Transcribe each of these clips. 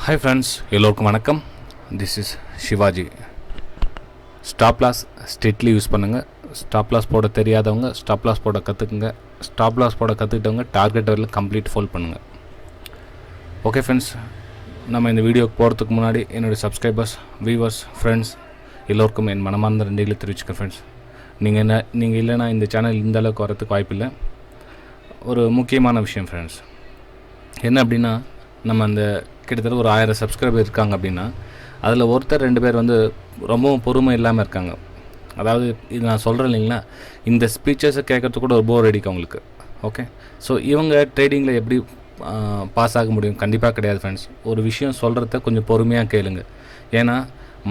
Hi friends, எல்லோருக்கும் வணக்கம். This is Shivaji. Stop loss strictly use பண்ணுங்கள். ஸ்டாப் லாஸ் போட தெரியாதவங்க ஸ்டாப் லாஸ் போட கற்றுக்குங்க. ஸ்டாப் லாஸ் போட கற்றுக்கிட்டவங்க டார்கெட் வரல கம்ப்ளீட் ஃபோல் பண்ணுங்கள். ஓகே ஃப்ரெண்ட்ஸ், நம்ம இந்த வீடியோக்கு போகிறதுக்கு முன்னாடி என்னுடைய சப்ஸ்கிரைபர்ஸ், வியூவர்ஸ், ஃப்ரெண்ட்ஸ் எல்லோருக்கும் என் மனமார்ந்த நன்றிகளை தெரிவிச்சுக்கிறேன். ஃப்ரெண்ட்ஸ், நீங்கள் இல்லைனா இந்த சேனல் இந்த அளவுக்கு வரதுக்கு வாய்ப்பில்லை. ஒரு முக்கியமான விஷயம் ஃப்ரெண்ட்ஸ், என்ன அப்படின்னா, நம்ம அந்த கிட்டத்தட்ட ஒரு 1000 சப்ஸ்கிரைபர் இருக்காங்க அப்படின்னா, அதில் ஒருத்தர் 2 பேர் வந்து ரொம்பவும் பொறுமை இல்லாமல் இருக்காங்க. அதாவது இது நான் சொல்கிறேன் இல்லைங்களா, இந்த ஸ்பீச்சஸை கேட்குறதுக்கு கூட ஒரு போர் அடிக்கும் அவங்களுக்கு. ஓகே, ஸோ இவங்க ட்ரேடிங்கில் எப்படி பாஸ் ஆக முடியும்? கண்டிப்பாக கிடையாது ஃப்ரெண்ட்ஸ். ஒரு விஷயம் சொல்கிறத கொஞ்சம் பொறுமையாக கேளுங்க. ஏன்னா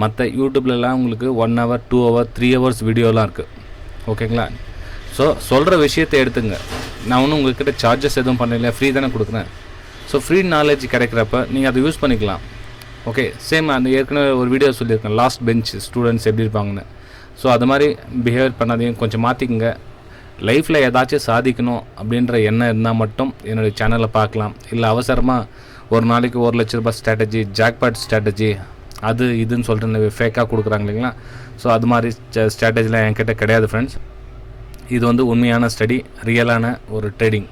மற்ற யூடியூப்லலாம் உங்களுக்கு 1 hour 2 hour 3 hours வீடியோலாம் இருக்குது. ஓகேங்களா? ஸோ சொல்கிற விஷயத்தை எடுத்துங்க. நான் ஒன்றும் உங்கள்கிட்ட சார்ஜஸ் எதுவும் பண்ணல, ஃப்ரீ தானே கொடுக்குறேன். ஸோ ஃப்ரீ நாலேஜ் கிடைக்கிறப்ப நீங்கள் அதை யூஸ் பண்ணிக்கலாம். ஓகே, சேம் அந்த ஏற்கனவே ஒரு வீடியோ சொல்லியிருக்கேன், லாஸ்ட் பெஞ்ச் ஸ்டூடெண்ட்ஸ் எப்படி இருப்பாங்கன்னு. ஸோ அது மாதிரி பிஹேவியர் பண்ணாதீங்க, கொஞ்சம் மாற்றிக்கங்க. லைஃப்பில் ஏதாச்சும் சாதிக்கணும் அப்படின்ற எண்ணம் இருந்தால் மட்டும் என்னுடைய சேனலை பார்க்கலாம். இல்லை அவசரமாக ஒரு நாளைக்கு 1 லட்ச ரூபாய் ஸ்ட்ராட்டஜி, ஜாக்பாட் ஸ்ட்ராட்டஜி, அது இதுன்னு சொல்லிட்டு ஃபேக்காக கொடுக்குறாங்க இல்லைங்களா. ஸோ அது மாதிரி ஸ்ட்ராட்டஜிலாம் என்கிட்ட கிடையாது ஃப்ரெண்ட்ஸ். இது வந்து உண்மையான ஸ்டடி, ரியலான ஒரு ட்ரேடிங்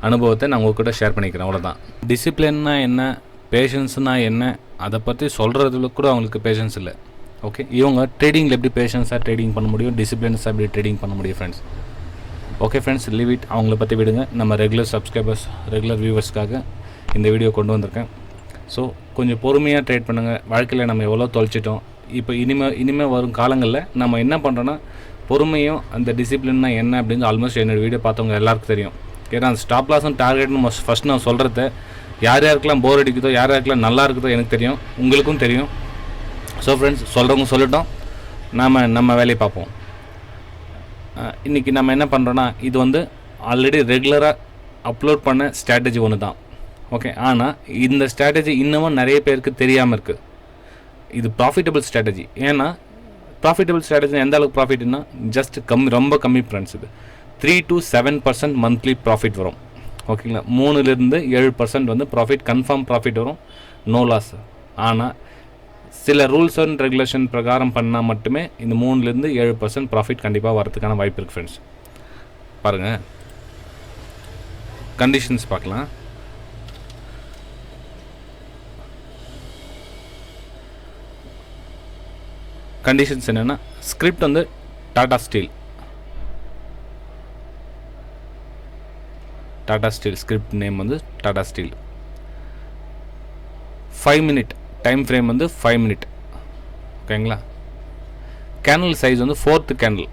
அனுபவத்தை நான் உங்கள்கிட்ட ஷேர் பண்ணிக்கிறேன், அவ்வளோதான். டிசிப்ளின்னா என்ன, பேஷன்ஸ்னால் என்ன, அதை பற்றி சொல்கிறதுல கூட அவங்களுக்கு பேஷன்ஸ் இல்லை. ஓகே, இவங்க ட்ரேடிங்கில் எப்படி பேஷன்ஸாக ட்ரேடிங் பண்ண முடியும், டிசிப்ளின்ஸாக எப்படி ட்ரேடிங் பண்ண முடியும் friends. Okay friends, leave it, அவங்கள பற்றி விடுங்க. நம்ம ரெகுலர் சப்ஸ்கிரைபர்ஸ், ரெகுலர் வியூவர்ஸ்க்காக இந்த வீடியோ கொண்டு வந்திருக்கேன். ஸோ கொஞ்சம் பொறுமையாக ட்ரேட் பண்ணுங்கள். வாழ்க்கையில் நம்ம எவ்வளோ தொலைச்சிட்டோம். இப்போ இனிமேல் வரும் காலங்களில் நம்ம என்ன பண்ணுறோன்னா, பொறுமையும் அந்த டிசிப்ளின்னா என்ன அப்படின்னு ஆல்மோஸ்ட் என்னோடய வீடியோ பார்த்தவங்க எல்லாருக்கும் தெரியும். ஏன்னா அந்த ஸ்டாப் லாஸும் டார்கெட்னு ஃபஸ்ட் நான் சொல்கிறத யார் யாருக்கெல்லாம் போர் அடிக்குதோ, யார் யாருக்கெல்லாம் நல்லா இருக்குதோ எனக்கு தெரியும், உங்களுக்கும் தெரியும். ஸோ ஃப்ரெண்ட்ஸ், சொல்கிறவங்க சொல்லட்டும், நம்ம வேலையை பார்ப்போம். இன்றைக்கி நம்ம என்ன பண்ணுறோன்னா, இது வந்து ஆல்ரெடி ரெகுலராக அப்லோட் பண்ண ஸ்ட்ராட்டஜி ஒன்று தான். ஓகே, ஆனால் இந்த ஸ்ட்ராட்டஜி இன்னமும் நிறைய பேருக்கு தெரியாமல் இருக்குது. இது ப்ராஃபிட்டபிள் ஸ்ட்ராட்டஜி. ஏன்னா ப்ராஃபிட்டபிள் ஸ்ட்ராட்டஜி எந்த அளவுக்கு ப்ராஃபிட்னா, ஜஸ்ட் ரொம்ப கம்மி ஃப்ரெண்ட்ஸ். இது 3 to 7% மந்த்லி ப்ராஃபிட் வரும். ஓகேங்களா, 3லிருந்து 7% வந்து ப்ராஃபிட், கன்ஃபார்ம் ப்ராஃபிட் வரும், நோ லாஸ். ஆனால் சில ரூல்ஸ் அண்ட் ரெகுலேஷன் பிரகாரம் பண்ணால் மட்டுமே இந்த 3லிருந்து 7% ப்ராஃபிட் கண்டிப்பாக வரதுக்கான வாய்ப்பு இருக்குது ஃப்ரெண்ட்ஸ். பாருங்கள், கண்டிஷன்ஸ் பார்க்கலாம். கண்டிஷன்ஸ் என்னென்னா, ஸ்கிரிப்ட் வந்து டாடா ஸ்டீல் ஸ்கிரிப்ட் நேம் வந்து Tata steel. 5 minute time frame வந்து 5 minute. ஓகேங்களா? கேண்டில் சைஸ் வந்து 4th கேண்டில்.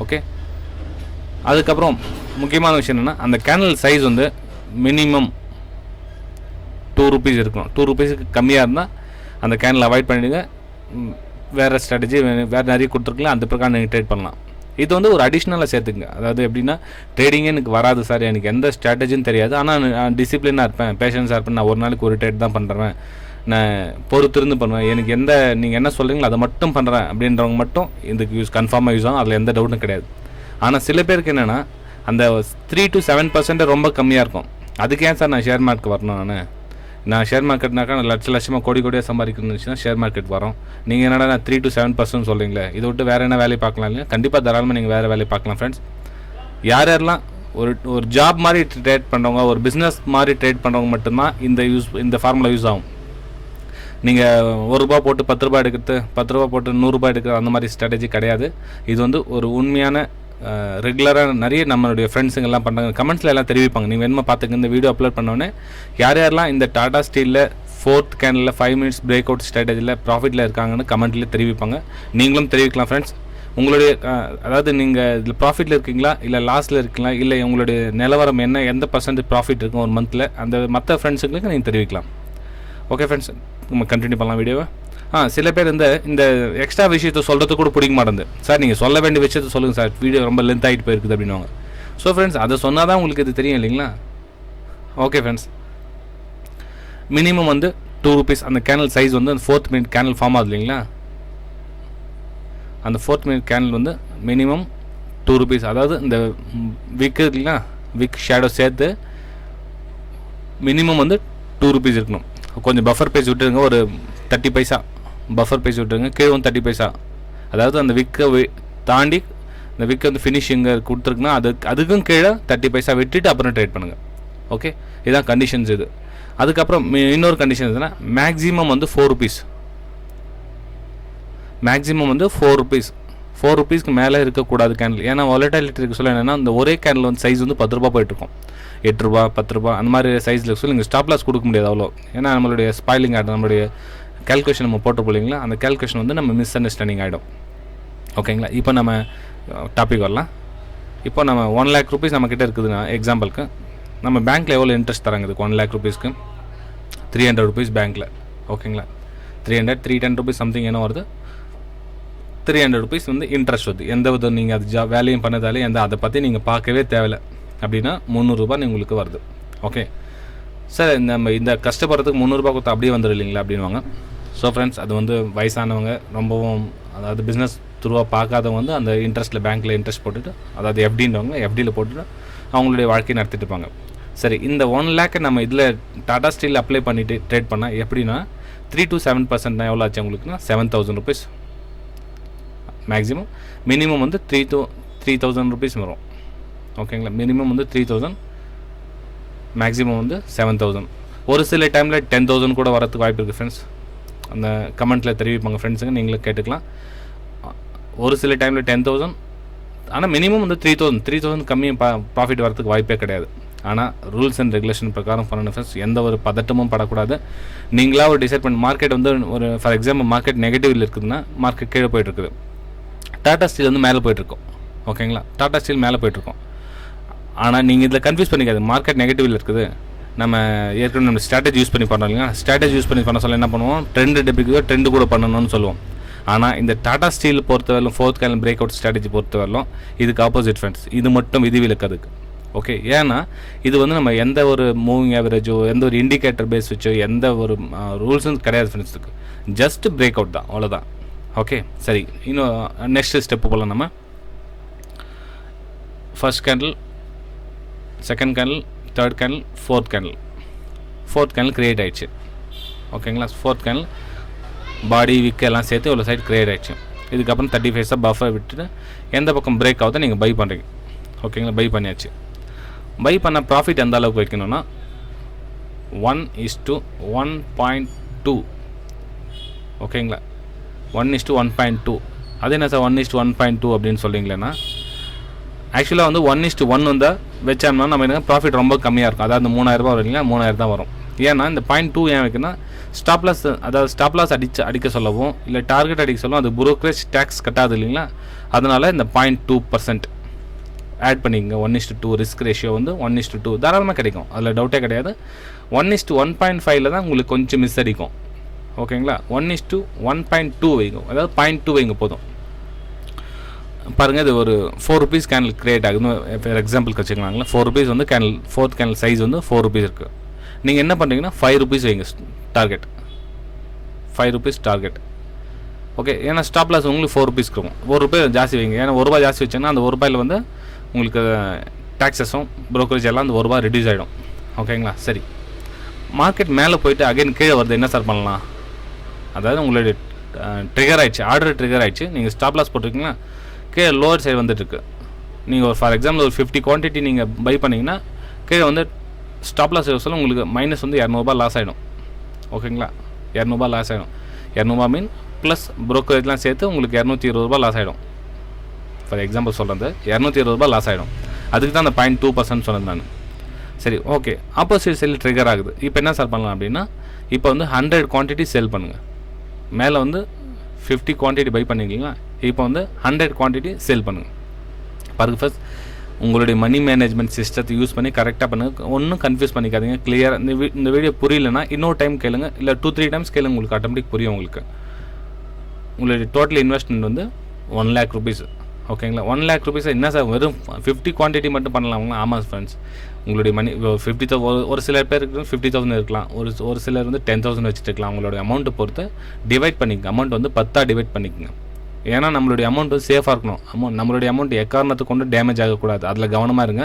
ஓகே, அதுக்கப்புறம் முக்கியமான விஷயம் என்னென்னா, அந்த கேண்டில் சைஸ் வந்து மினிமம் 2 rupees இருக்கணும். 2 rupeesக்கு கம்மியாக இருந்தால் அந்த கேண்டில் அவாய்ட் பண்ணிவிடுங்க. வேறு ஸ்ட்ராட்டஜி வேறு நிறைய கொடுத்துருக்கலாம், அந்த பிரகாரம் நீங்கள் ட்ரேட் பண்ணலாம். இது வந்து ஒரு அடிஷ்னலாக சேர்த்துங்க. அதாவது எப்படின்னா, ட்ரேடிங்கே எனக்கு வராது சார், எனக்கு எந்த ஸ்ட்ராட்டஜின்னு தெரியாது, ஆனால் நான் டிசிப்ளினாக இருப்பேன், பேஷன்ஸாக இருப்பேன், நான் ஒரு நாளைக்கு ஒரு ட்ரேட் தான் பண்ணுறேன், நான் பொறுத்திருந்து பண்ணுவேன், எனக்கு நீங்கள் என்ன சொல்கிறீங்களோ அதை மட்டும் பண்ணுறேன் அப்படின்றவங்க மட்டும் இதுக்கு கன்ஃபார்மாக யூஸ் ஆகும், அதில் எந்த டவுட்டும் கிடையாது. ஆனால் சில பேருக்கு என்னென்னா, அந்த 3 to 7% ரொம்ப கம்மியாக இருக்கும். அதுக்கு ஏன் சார் நான் ஷேர் மார்க்கெட் வரணும்? நான் ஷேர் மார்க்கெட்னாக்கா லட்சமாக கோடியாக சம்பாதிக்கணும்னு ஷேர் மார்க்கெட் வரும். நீங்கள் என்னடா நான் 3 to 7% சொல்கிறீங்களே, இதை விட்டு வேறு என்ன வேலையை பார்க்கலாம் இல்லையா? கண்டிப்பாக தாராளமாக நீங்கள் வேறு வேலையை பார்க்கலாம் ஃப்ரெண்ட்ஸ். யாரெல்லாம் ஒரு ஜாப் மாதிரி ட்ரேட் பண்ணுறவங்க, ஒரு பிஸ்னஸ் மாதிரி ட்ரேட் பண்ணுறவங்க மட்டும்தான் இந்த ஃபார்முலா யூஸ் ஆகும். நீங்கள் 1 ரூபா போட்டு 10 ரூபா எடுக்கிறது, 10 ரூபா போட்டு 100 ரூபாய் எடுக்கிறது, அந்த மாதிரி ஸ்ட்ராட்டஜி கிடையாது. இது வந்து ஒரு உண்மையான ரெகுலராக நிறைய நம்மளுடைய ஃப்ரெண்ட்ஸுங்கெல்லாம் பண்ணுறாங்க. கமெண்ட்ஸில் எல்லாம் தெரிவிப்பாங்க, நீங்கள் வேணுமா பார்த்துக்க. இந்த வீடியோ அப்லோட் பண்ணோன்னே யாரெல்லாம் இந்த டாடா ஸ்டீலில் 4th candle 5 minutes break out ஸ்ட்ராட்டஜியில் ப்ராஃபிட்டில் இருக்காங்கன்னு கமெண்ட்லேயே தெரிவிப்பாங்க. நீங்களும் தெரிவிக்கலாம் ஃப்ரெண்ட்ஸ். உங்களுடைய அதாவது நீங்கள் இதில் ப்ராஃபிட்டில் இருக்கீங்களா, இல்லை லாஸில் இருக்கீங்களா, இல்லை உங்களுடைய நிலவரம் என்ன, எந்த % ப்ராஃபிட் இருக்கும் ஒரு மந்தில், அந்த மற்ற ஃப்ரெண்ட்ஸுங்களுக்கு நீங்கள் தெரிவிக்கலாம். ஓகே ஃப்ரெண்ட்ஸ், நம்ம கண்டினியூ பண்ணலாம் வீடியோவை. சில பேர் இந்த எக்ஸ்ட்ரா விஷயத்தை சொல்கிறது கூட பிடிக்க மாட்டேங்குது. சார் நீங்கள் சொல்ல வேண்டிய விஷயத்தை சொல்லுங்கள் சார், வீடியோ ரொம்ப லென்த் ஆகிட்டு போயிருக்குது அப்படின்வாங்க. ஸோ ஃப்ரெண்ட்ஸ், அதை சொன்னால் தான் உங்களுக்கு இது தெரியும் இல்லைங்களா? ஓகே ஃப்ரெண்ட்ஸ், மினிமம் வந்து 2 rupees. அந்த கேண்டில் சைஸ் வந்து அந்த 4th minute கேண்டில் ஃபார்ம் ஆகுது இல்லைங்களா? அந்த 4th minute கேண்டில் வந்து மினிமம் 2 rupees. அதாவது இந்த விக்கு இருக்குங்களா, விக் ஷேடோ சேர்த்து மினிமம் வந்து 2 rupees இருக்கணும். கொஞ்சம் பஃபர் பேஜ் விட்டுருங்க, ஒரு 30 பைசா பஃபர் பேஜ் விட்டுருங்க, கீழே வந்து 30 பைசா. அதாவது அந்த விக்கை தாண்டி இந்த விக்கை வந்து ஃபினிஷிங்கை கொடுத்துருக்குன்னா அதுக்கும் கீழே 30 பைசா விட்டுட்டு அப்புறம் ட்ரேட் பண்ணுங்கள். ஓகே, இதுதான் கண்டிஷன்ஸ். இது அதுக்கப்புறம் இன்னொரு கண்டிஷன் எதுனா, மேக்ஸிமம் வந்து 4 rupees, மேக்ஸிமம் வந்து 4 rupees, 4 rupeesக்கு மேலே இருக்கக்கூடாது கேண்டில். ஏன்னா வாலட்டிலிட்டி இருக்க சொல்ல என்னென்னா, இந்த ஒரே கேண்டில் வந்து சைஸ் வந்து 10 ரூபா போயிட்டுருக்கும், 8 ரூபா 10 ரூபா அந்த மாதிரி சைஸில் சொல்லி நீங்கள் ஸ்டாப் லாஸ் கொடுக்க முடியாது அவ்வளோ. ஏன்னா நம்மளுடைய ஸ்பாயிலிங் ஆகிடும், நம்மளுடைய கேல்குலேஷன் நம்ம போட்டு போலிங்களா, அந்த கேல்குலேஷன் வந்து நம்ம மிஸ் அண்டர்ஸ்டாண்டிங் ஆகிடும். ஓகேங்களா, இப்போ நம்ம டாபிக் வரலாம். இப்போ நம்ம 1 lakh rupees நம்மக்கிட்ட இருக்குதுன்னா, எக்ஸாம்பிளுக்கு நம்ம பேங்க்கில் எவ்வளோ இன்ட்ரெஸ்ட் தராங்க இதுக்கு 1 lakh rupeesக்கு? 300 rupees பேங்க்கில். ஓகேங்களா, 310 rupees சம்திங் என்ன வருது, 300 rupees வந்து இன்ட்ரெஸ்ட் வருது. எந்த வித நீங்கள் அது வேலையும் பண்ணதாலே அதை பற்றி நீங்கள் பார்க்கவே தேவையில்லை. அப்படின்னா 300 ரூபா உங்களுக்கு வருது. ஓகே சார், நம்ம இந்த கஷ்டப்படுறதுக்கு 300 ரூபா கொடுத்தா அப்படியே வந்துடும் இல்லைங்களா அப்படின்வாங்க. ஸோ ஃப்ரெண்ட்ஸ், அது வந்து வயசானவங்க ரொம்பவும் அதாவது பிஸ்னஸ் த்ரூவாக பார்க்காதவங்க வந்து அந்த இன்ட்ரெஸ்ட்டில் பேங்க்கில் இன்ட்ரெஸ்ட் போட்டுட்டு, அதாவது எஃப்டின்றவங்க எஃப்டியில் போட்டுட்டு அவங்களுடைய வாழ்க்கையை நடத்திட்டு இருப்பாங்க. சரி, இந்த 1 lakh நம்ம இதில் டாடா ஸ்டீல் அப்ளை பண்ணிவிட்டு ட்ரேட் பண்ணால் எப்படின்னா 3 to 7% எவ்வளோ ஆச்சு உங்களுக்குன்னா 7,000 rupees மேக்ஸிமம். மினிமம் வந்து 3,000 rupees வரும். ஓகேங்களா, மினிமம் வந்து 3,000, மேக்ஸிமம் வந்து 7,000. ஒரு சில டைமில் 10,000 கூட வரதுக்கு வாய்ப்பு இருக்குது ஃப்ரெண்ட்ஸ். அந்த கமெண்ட்டில் தெரிவிப்பாங்க ஃப்ரெண்ட்ஸுங்க, நீங்களும் கேட்டுக்கலாம். ஒரு சில டைமில் 10,000, ஆனால் மினிமம் வந்து 3,000 கம்மியாக ப்ராஃபிட் வரதுக்கு வாய்ப்பே கிடையாது. ஆனால் ரூல்ஸ் அண்ட் ரெகுலேஷன் பிரகாரம் பண்ணணும் ஃப்ரெண்ட்ஸ். எந்த ஒரு பதட்டமும் படக்கூடாது. நீங்களாக ஒரு டிசைட் பண்ணி, மார்க்கெட் வந்து ஒரு ஃபார் எக்ஸாம்பிள் மார்க்கெட் நெகட்டிவில் இருக்குதுன்னா மார்க்கெட் கீழே போய்ட்டுருக்குது, டாடா ஸ்டீல் வந்து மேலே போய்ட்டுருக்கோம். ஓகேங்களா, டாடா ஸ்டீல் மேலே போய்ட்டுருக்கோம். ஆனால் நீங்கள் இதில் கன்ஃபியூஸ் பண்ணிக்காது, மார்க்கெட் நெகட்டிவில் இருக்குது, நம்ம ஏற்கனவே நம்ம ஸ்ட்ராட்டஜி யூஸ் பண்ணி பண்ணோம் இல்லைங்களா, ஸ்ட்ராட்டஜி யூஸ் பண்ணி பண்ண சொல்ல என்ன பண்ணுவோம், ட்ரெண்டு டெபிக்குதோ ட்ரெண்டு கூட பண்ணணும்னு சொல்லுவோம். ஆனால் இந்த டாடா ஸ்டீல் பொறுத்தவரையிலும் 4th candle break out strategy பொறுத்தவரையிலும் இதுக்கு ஆப்போசிட் ஃப்ரெண்ட்ஸ். இது மட்டும் விதிவிலக்கு அதுக்கு. ஓகே, ஏன்னா இது வந்து நம்ம எந்த ஒரு மூவிங் ஆவரேஜோ எந்த ஒரு இண்டிகேட்டர் பேஸ் வச்சோ எந்த ஒரு ரூல்ஸும் கிடையாது ஃப்ரெண்ட்ஸுக்கு. ஜஸ்ட் பிரேக் அவுட் தான், அவ்வளோதான். ஓகே சரி, இன்னும் நெக்ஸ்ட் ஸ்டெப்பு போகலாம். நம்ம first candle, second candle, third candle, fourth candle create ஆகிடுச்சு. ஓகேங்களா, ஃபோர்த் கேண்டில் பாடி விக் எல்லாம் சேர்த்து ஒரு சைடு க்ரியேட் ஆகிடுச்சு. இதுக்கப்புறம் 30 பைசா பஃபர் விட்டுட்டு எந்த பக்கம் பிரேக் ஆகுதோ நீங்கள் பை பண்ணுறீங்க. ஓகேங்களா, பை பண்ணியாச்சு. பை பண்ண ப்ராஃபிட் எந்த அளவுக்கு வைக்கணும்னா 1:1.2. ஓகேங்களா, 1:1.2. அது என்ன சார் 1:1.2 அப்படின்னு சொல்கிறீங்களேன்னா, ஆக்சுவலாக வந்து 1:1 வந்தால் வச்சோம்னா நம்ம என்ன ப்ராஃபிட் ரொம்ப கம்மியாக இருக்கும். அதாவது 3,000 ரூபா வரும் இல்லைங்களா, 3,000 தான் வரும். ஏன்னா இந்த 0.2 ஏன் வைக்கணும்னா, ஸ்டாப் லாஸ், அதாவது ஸ்டாப் லாஸ் அடிக்க சொல்லவும் இல்லை டார்கெட் அடிக்க சொல்லவும் அது புரோக்கரேஜ் டேக்ஸ் கட்டாது இல்லைங்களா, அதனால் இந்த 0.2% ஆட் பண்ணிக்கங்க. 1:2 ரிஸ்க் ரேஷியோ வந்து 1:2 தாராளமாக கிடைக்கும், அதில் டவுட்டே கிடையாது. 1:1.5 தான் உங்களுக்கு கொஞ்சம் மிஸ் அடிக்கும். ஓகேங்களா, 1:1.2 வைங்க, அதாவது 0.2 வைங்க போதும். பாருங்கள், இது ஒரு 4 rupees கேண்டில் க்ரியேட் ஆகுது. ஃபார் எக்ஸாம்பிளுக்கு வச்சுக்கலாங்களா, 4 rupees வந்து கேண்டில், ஃபோர்த் கேண்டில் சைஸ் வந்து 4 rupees இருக்குது. நீங்கள் என்ன பண்ணுறீங்கன்னா 5 rupees வைங்க டார்கெட், 5 rupees டார்கெட். ஓகே, ஏன்னா ஸ்டாப் லாஸ் உங்களுக்கு 4 rupees இருக்கும். 1 ரூபாய் ஜாஸ்தி வைங்க, ஏன்னா 1 ரூபாய் ஜாஸ்தி வச்சிங்கன்னா அந்த 1 ரூபாயில் வந்து உங்களுக்கு டேக்ஸஸும் ப்ரோக்கரேஜ் எல்லாம் அந்த 1 ரூபாய் ரெடியூஸ் ஆகிடும். ஓகேங்களா, சரி. மார்க்கெட் மேலே போயிட்டு அகைன் கீழே வருது, என்ன சார் பண்ணலாம்? அதாவது உங்களுடைய ட்ரிகர் ஆகிடுச்சு, ஆர்டர் ட்ரிகர் ஆகிடுச்சு, நீங்கள் ஸ்டாப் லாஸ் போட்டிருக்கீங்கன்னா கீழே லோவர் சைடு வந்துட்டுருக்கு. நீங்கள் ஒரு ஃபார் எக்ஸாம்பிள் ஒரு 50 குவான்டிட்டி நீங்கள் பை பண்ணிங்கன்னா கீழே வந்து ஸ்டாப் லாஸ் சொல்ல உங்களுக்கு மைனஸ் வந்து 200 ரூபாய் லாஸ் ஆகிடும். ஓகேங்களா, 200 ரூபாய் லாஸ் ஆகிடும். 200 ரூபாய் மீன் ப்ளஸ் ப்ரோக்கரேஜ்லாம் சேர்த்து உங்களுக்கு 220 ரூபாய் லாஸ் ஆகிடும். ஃபார் எக்ஸாம்பிள் சொல்கிறது 220 ரூபாய் லாஸ் ஆகிடும். அதுக்கு தான் அந்த 0.2% சொன்னது நான். சரி, ஓகே. ஆப்போசிட் செல் ட்ரிகர் ஆகுது. இப்போ என்ன சார் பண்ணலாம் அப்படின்னா, இப்போ வந்து 100 குவான்டிட்டி சேல் பண்ணுங்கள். மேலே வந்து 50 குவான்டிட்டி பை பண்ணிங்களா, இப்போ வந்து 100 குவான்டிட்டி சேல் பண்ணுங்கள். பாருங்கள், ஃபர்ஸ்ட் உங்களுடைய மணி மேனேஜ்மெண்ட் சிஸ்டத்தை யூஸ் பண்ணி கரெக்டாக பண்ணுங்கள். ஒன்றும் கன்ஃபியூஸ் பண்ணிக்காதீங்க. கிளியராக இந்த வீடியோ புரியலன்னா இன்னொரு டைம் கேளுங்க, இல்லை 2-3 டைம்ஸ் கேளுங்க, உங்களுக்கு ஆட்டோமேட்டிக் புரியும். உங்களுடைய டோட்டல் இன்வெஸ்ட்மெண்ட் வந்து 1 lakh rupees. ஓகேங்களா, 1 lakh rupees என்ன சார் வெறும் 50 குவான்டிட்டி மட்டும் பண்ணலாங்களா? ஆமாம் ஃப்ரெண்ட்ஸ், உங்களுடைய மணி 50,000, ஒரு சில பேருக்கு 50,000 இருக்கலாம், ஒரு சிலர் வந்து 10,000 வச்சுட்டு இருக்கலாம். உங்களோட அமௌண்ட்டை பொறுத்து டிவைட் பண்ணிக்கங்க. அமௌண்ட் வந்து 10 டிவைட் பண்ணிக்கங்க. ஏன்னா நம்மளுடைய அமௌண்ட் வந்து சேஃபாக இருக்கணும். நம்மளுடைய அமௌண்ட் எக்காரணத்தை கொண்டு டேமேஜ் ஆகக்கூடாது, அதில் கவனமாக இருங்க.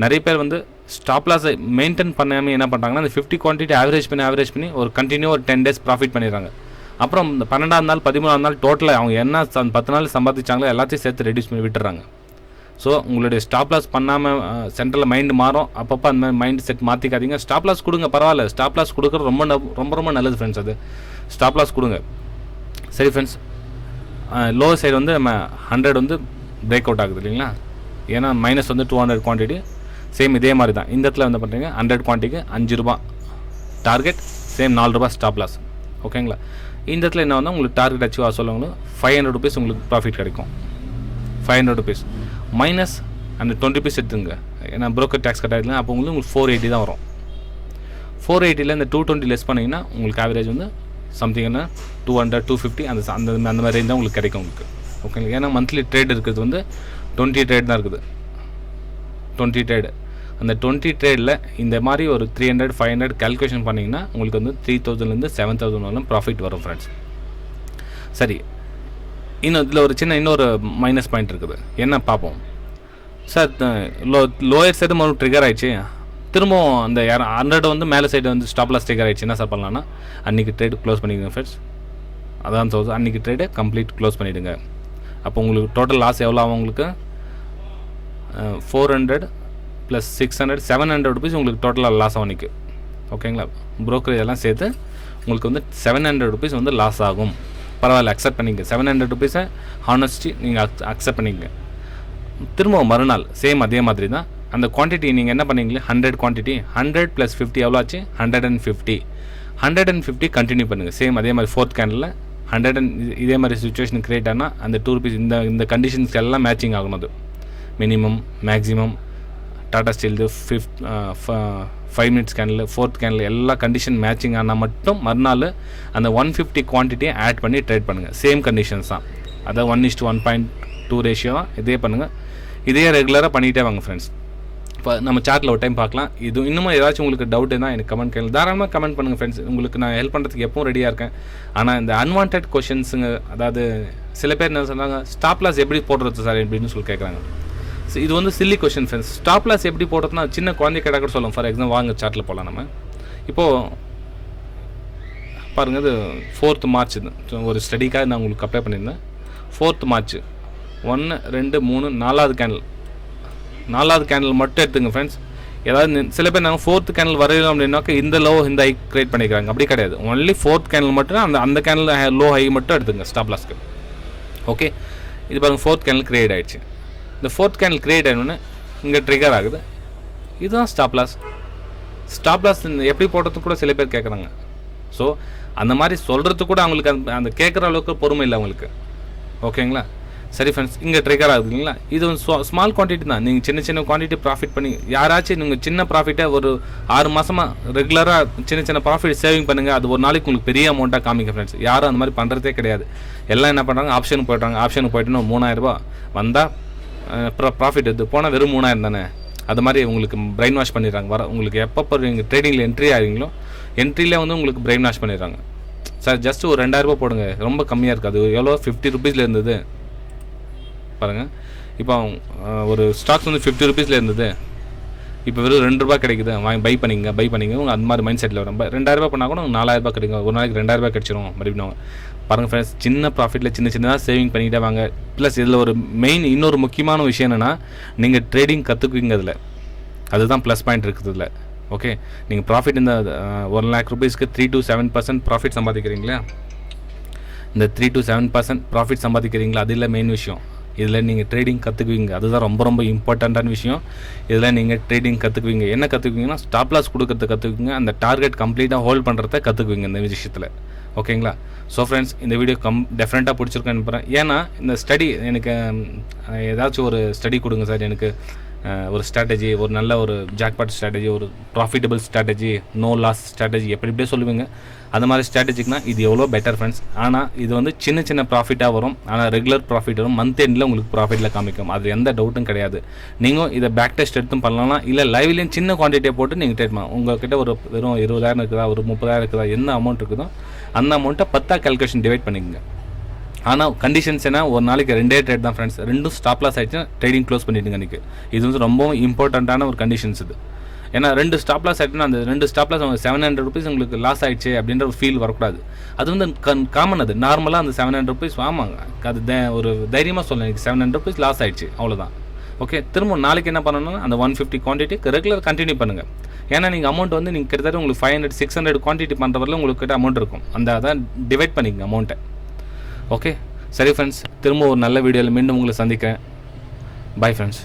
நிறைய பேர் வந்து ஸ்டாப் லாஸை மெயின்டைன் பண்ணாமல் என்ன பண்ணுறாங்கன்னா அந்த 50 குவான்டிட்டி ஆவரேஜ் பண்ணி ஒரு கண்டினியூ ஒரு 10 days ப்ராஃபிட் பண்ணிடுறாங்க. அப்புறம் இந்த 12ஆம் நாள் 13ஆம் நாள் டோட்டலாக அவங்க என்ன 10 நாள் சம்பாதிச்சாங்களோ எல்லாத்தையும் சேர்த்து ரெடியூஸ் பண்ணி விட்டுறாங்க. ஸோ உங்களுடைய ஸ்டாப் லாஸ் பண்ணாமல் சென்டரில் மைண்டு மாறும். அப்பப்போ அந்த மாதிரி மைண்ட் செட் மாற்றிக்காதீங்க. ஸ்டாப் லாஸ் கொடுங்க, பரவாயில்ல. ஸ்டாப் லாஸ் கொடுக்குறது ரொம்ப நல்லது ஃப்ரெண்ட்ஸ். அது ஸ்டாப் லாஸ் கொடுங்க. சரி ஃப்ரெண்ட்ஸ், லோவர் சைடு வந்து நம்ம 100 வந்து பிரேக் அவுட் ஆகுது இல்லைங்களா? ஏன்னா மைனஸ் வந்து 200 குவான்டிட்டி சேம் இதே மாதிரி தான். இந்த இடத்துல வந்து பண்ணுறீங்க 100 குவான்டிட்டிக்கு 5 ரூபா டார்கெட், சேம் 4 ரூபா ஸ்டாப் லாஸ். ஓகேங்களா? இந்த இடத்துல என்ன வந்து உங்களுக்கு டார்கெட் அச்சீவ் ஆக சொல்லுவாங்க. 500 rupees உங்களுக்கு ப்ராஃபிட் கிடைக்கும். 500 rupees மைனஸ் அந்த 20 rupees எடுத்துங்க. ஏன்னா ப்ரோக்கர் டேக்ஸ் கட் ஆகிடலாம். அப்போ உங்களுக்கு 480 தான் வரும். 480ல் இந்த 220 லெஸ் பண்ணிங்கன்னா உங்களுக்கு ஆவரேஜ் வந்து சம்திங் என்ன 200 250 அந்த மாதிரி ரேஞ்ச் தான் உங்களுக்கு கிடைக்கும் உங்களுக்கு. ஓகேங்களா? ஏன்னா மந்த்லி ட்ரேட் இருக்கிறது வந்து 20 ட்ரேட் தான் இருக்குது. 20 ட்ரேடு. அந்த 20 ட்ரேடில் இந்த மாதிரி ஒரு 300 500 கால்குலேஷன் பண்ணிங்கன்னா உங்களுக்கு வந்து 3000லேருந்து 7000 வரலும் ப்ராஃபிட் வரும் ஃப்ரெண்ட்ஸ். சரி, இதில் ஒரு இன்னொரு மைனஸ் பாயிண்ட் இருக்குது. என்ன பார்ப்போம் சார்? லோயர் சைடு மறுபடியும் ட்ரிகர் ஆகிடுச்சு, திரும்பவும் அந்த 100 வந்து மேலே சைடு வந்து ஸ்டாப் லாஸ் ட்ரிகர் ஆகிடுச்சு. என்ன சார் பண்ணலான்னா அன்றைக்கி ட்ரேடு க்ளோஸ் பண்ணிடுங்க ஃப்ரெண்ட்ஸ். அதான் சொல்லுது, அன்றைக்கி ட்ரேடு கம்ப்ளீட் க்ளோஸ் பண்ணிவிடுங்க. அப்போ உங்களுக்கு டோட்டல் லாஸ் எவ்வளோ ஆகும்? உங்களுக்கு 400 + 600 700 rupees உங்களுக்கு டோட்டலாக லாஸ் ஆகும் அன்றைக்கி. ஓகேங்களா? ப்ரோக்கரேஜ் எல்லாம் சேர்த்து உங்களுக்கு வந்து 700 rupees வந்து லாஸ் ஆகும். பரவாயில்ல, அக்செப்ட் பண்ணிங்க. 700 rupees ஹானஸ்டி நீங்கள் அக்செப்ட் பண்ணிங்க. திரும்ப மறுநாள் சேம் அதே மாதிரி தான் அந்த குவான்டிட்டி நீங்கள் என்ன பண்ணீங்களே 100 குவான்டிட்டி 100 + 50 எவ்வளோ ஆச்சு? 150 கண்டினியூ பண்ணுங்கள். சேம் அதே மாதிரி 4th கேண்டில் 100 இதே மாதிரி சுச்சுவேஷன் கிரியேட் ஆனால் அந்த 2 rupees இந்த கண்டிஷன்ஸ்க்கு எல்லாம் மேட்சிங் ஆகணும். அது மினிமம் மேக்ஸிமம் டாடா ஸ்டீல்து 5 minutes கேண்டில் 4th கேண்டில் எல்லா கண்டிஷன் மேட்சிங் ஆனால் மட்டும் மறுநாள் அந்த 150 குவான்டிட்டியை ஆட் பண்ணி ட்ரேட் பண்ணுங்கள். சேம் கண்டிஷன்ஸ் தான். அதாவது 1:1.2 ரேஷியோ தான். இதே பண்ணுங்கள். இதே ரெகுலராக பண்ணிகிட்டே வாங்க ஃப்ரெண்ட்ஸ். இப்போ நம்ம சார்ட்டில் ஒரு டைம் பார்க்கலாம். இது இன்னும் ஏதாச்சும் உங்களுக்கு டவுட் தான் எனக்கு கமெண்ட் கேளுங்க. தாராளமாக கமெண்ட் பண்ணுங்கள் ஃப்ரெண்ட்ஸ். உங்களுக்கு நான் ஹெல்ப் பண்ணுறதுக்கு எப்பவும் ரெடியாக இருக்கேன். ஆனால் இந்த அன்வான்ட் கொஷின்ஸுங்க, அதாவது சில பேர் என்ன சொன்னாங்க, ஸ்டாப் லாஸ் எப்படி போடுறது சார் எப்படின்னு சொல்லி கேட்குறாங்க. இது வந்து silly question friends. Stop loss எப்படி போடுறதுனா சின்ன குழந்தை கேட்டால் கூட சொல்லுவோம். ஃபார் எக்ஸாம்பிள் வாங்க சார்ட்டில் போகலாம். நம்ம இப்போது பாருங்கள், இது 4th March இது ஒரு ஸ்டடிக்காக நான் உங்களுக்கு அப்ளை பண்ணியிருந்தேன். 4th March 1 2 3 4வது கேண்டில் மட்டும் எடுத்துங்க ஃப்ரெண்ட்ஸ். ஏதாவது சில பேர் நாங்கள் 4th கேண்டில் வரையிலும் அப்படின்னாக்கா இந்த லோ இந்த ஹை கிரியேட் பண்ணிக்கிறாங்க. அப்படி கிடையாது. ஒன்லி 4th கேண்டில் மட்டும் அந்த கேண்டில் லோ ஹை மட்டும் எடுத்துங்க ஸ்டாப் லாஸ்க்கு. ஓகே, இது பாருங்கள் 4th கேண்டில் கிரியேட் ஆகிடுச்சு. இந்த 4th கேண்டில் கிரியேட் ஆகணுன்னு இங்கே ட்ரிகர் ஆகுது. இதுதான் ஸ்டாப் லாஸ். ஸ்டாப் லாஸ் எப்படி போடுறதுக்கு கூட சில பேர் கேட்குறாங்க. ஸோ அந்த மாதிரி சொல்கிறதுக்கு கூட அவங்களுக்கு அந்த கேட்குற அளவுக்கு பொறுமை இல்லை அவங்களுக்கு. ஓகேங்களா? சரி ஃப்ரெண்ட்ஸ், இங்கே ட்ரிகர் ஆகுதுங்களா? இது வந்து ஸ்மால் குவான்டிட்டி தான். நீங்கள் சின்ன குவான்டிட்டி ப்ராஃபிட் பண்ணி யாராச்சும் நீங்கள் சின்ன ப்ராஃபிட்டை ஒரு 6 மாதமாக ரெகுலராக சின்ன ப்ராஃபிட் சேவிங் பண்ணுங்கள். அது ஒரு நாளைக்கு உங்களுக்கு பெரிய அமௌண்ட்டாக காமிக்க ஃப்ரெண்ட்ஸ். யாரும் அந்த மாதிரி பண்ணுறதே கிடையாது. எல்லாம் என்ன பண்ணுறாங்க, ஆப்ஷனுக்கு போய்ட்டாங்க. ஆப்ஷனுக்கு போய்ட்டுன்னு 3000 ரூபா வந்தால் ப்ராஃபிட் எடுத்து போனால் வெறும் 3000 தானே. அது மாதிரி உங்களுக்கு பிரெயின் வாஷ் பண்ணிடுறாங்க. உங்களுக்கு எப்போ நீங்கள் ட்ரேடிங்கில் என்ட்ரி ஆகிறீங்களோ என்ட்ரியிலே வந்து உங்களுக்கு பிரெயின் வாஷ் பண்ணிடுறாங்க. சார் ஜஸ்ட் ஒரு 2000 ரூபா போடுங்க, ரொம்ப கம்மியாக இருக்குது. அது எவ்வளோ 50 rupeesல இருந்தது பாருங்கள். இப்போ ஒரு ஸ்டாக்ஸ் வந்து 50 rupeesல இருந்தது, இப்போ வெறும் 2 ரூபா கிடைக்குது. வாங்கி பை பண்ணிங்க. உங்கள் அந்த மாதிரி மைண்ட் செட்டில் வரும். 2000 ரூபா பண்ணால் கூட உங்களுக்கு 4000 ரூபா கிடைக்கும். ஒரு நாளைக்கு 2000 ரூபா கிடச்சிரும் மறுபடியும். பாருங்கள் ஃப்ரெண்ட்ஸ், சின்ன ப்ராஃபிட்டில் சின்னதாக சேவிங் பண்ணிக்கிட்டே வாங்க. ப்ளஸ் இதில் ஒரு இன்னொரு முக்கியமான விஷயம் என்னென்னா, நீங்கள் ட்ரேடிங் கற்றுக்குவீங்க. அதில் அதுதான் ப்ளஸ் பாயிண்ட் இருக்குது இதில். ஓகே, நீங்கள் ப்ராஃபிட் இந்த 1 lakh rupeesக்கு 3 to 7% ப்ராஃபிட் சம்பாதிக்கிறீங்களா? இந்த 3 to 7% ப்ராஃபிட் சம்பாதிக்கிறீங்களா? அது இல்லை மெயின் விஷயம். இதில் நீங்கள் ட்ரேடிங் கற்றுக்குவீங்க. அதுதான் ரொம்ப இம்பார்ட்டண்ட்டான விஷயம். இதில் நீங்கள் ட்ரேடிங் கற்றுக்குவீங்க. என்ன கற்றுக்குவீங்கன்னா, ஸ்டாப் லாஸ் கொடுக்கறத கற்றுக்குவீங்க. அந்த டார்கெட் கம்ப்ளீட்டாக ஹோல்ட் பண்ணுறத கற்றுக்குவீங்க இந்த விஷயத்தில். ஓகேங்களா? ஸோ ஃப்ரெண்ட்ஸ், இந்த வீடியோ டெஃபினட்டாக பிடிச்சிருக்கேன்னு நினைக்கிறேன். ஏன்னா இந்த ஸ்டடி எனக்கு ஏதாச்சும் ஒரு ஸ்டடி கொடுங்க சார், எனக்கு ஒரு ஸ்ட்ராட்டஜி, ஒரு நல்ல ஒரு ஜாக்பாட் ஸ்ட்ராட்டஜி, ஒரு profitable strategy, no loss strategy, எப்படியே சொல்லுவீங்க. அந்த மாதிரி ஸ்ட்ராட்டஜிக்குனா இது எவ்வளோ பெட்டர் ஃப்ரெண்ட்ஸ். ஆனால் இது வந்து சின்ன ப்ராஃபிட்டாக வரும். ஆனால் ரெகுலர் ப்ராஃபிட் வரும். மந்த் எண்டில் உங்களுக்கு ப்ராஃபிட்டில் காமிக்கும். அது எந்த டவுட்டும் கிடையாது. நீங்கள் இதை பேக் டெஸ்ட் எடுத்தும் பண்ணலாம். இல்லை லைவ்லேயும் சின்ன குவான்டிட்டியை போட்டு நீங்கள் ட்ரேட் பண்ணலாம். உங்கள்கிட்ட ஒரு வெறும் 20,000 இருக்குதா, ஒரு 30,000 இருக்குதா, என்ன அமௌண்ட் இருக்குதோ அந்த அமௌண்ட்டை 10 கால்குலேஷன் டிவைட் பண்ணிக்கோங்க. ஆனால் கண்டிஷன்ஸ் என்ன, ஒரு நாளைக்கு 2 ட்ரேட் தான் ஃப்ரெண்ட்ஸ். 2 ஸ்டாப் லாஸ் ஆகிடுச்சுன்னா ட்ரேடிங் க்ளோஸ் பண்ணிவிடுங்க அன்றைக்கி. இது வந்து ரொம்பவும் இம்பார்ட்டண்ட்டான ஒரு கண்டிஷன்ஸ். ஏன்னா 2 ஸ்டாப் லாஸ் ஆகிட்டுனா அந்த 2 ஸ்டாப் லாஸ் 700 ருபீஸ் உங்களுக்கு லாஸ் ஆகிடுச்சு அப்படின்ற ஒரு ஃபீல் வரக்கூடாது. அது வந்து காமன். அது நார்மலாக அந்த 700 ருபீஸ் ஆமாங்க, அது ஒரு தைரியமாக சொல்லணும், எனக்கு 700 ருபீஸ் லாஸ் ஆகிடுச்சு அவ்வளோதான். ஓகே, திரும்ப நாளைக்கு என்ன பண்ணணும்னா அந்த 150 குவான்டிட்டி ரெகுலர் கண்டினியூ பண்ணுங்கள். ஏன்னா நீங்கள் அமௌண்ட் வந்து நீங்கள் கிட்டத்தட்ட உங்களுக்கு 500 600 குவான்டிட்டி பண்ணுறவரில் உங்களுக்கு கிட்ட அமௌண்ட் இருக்கும். அந்த அதான் டிவைட் பண்ணிக்கங்க அமௌண்ட்டை. ஓகே, சரி ஃப்ரெண்ட்ஸ், திரும்ப ஒரு நல்ல வீடியோவில் மீண்டும் உங்களை சந்திக்கிறேன். Bye friends.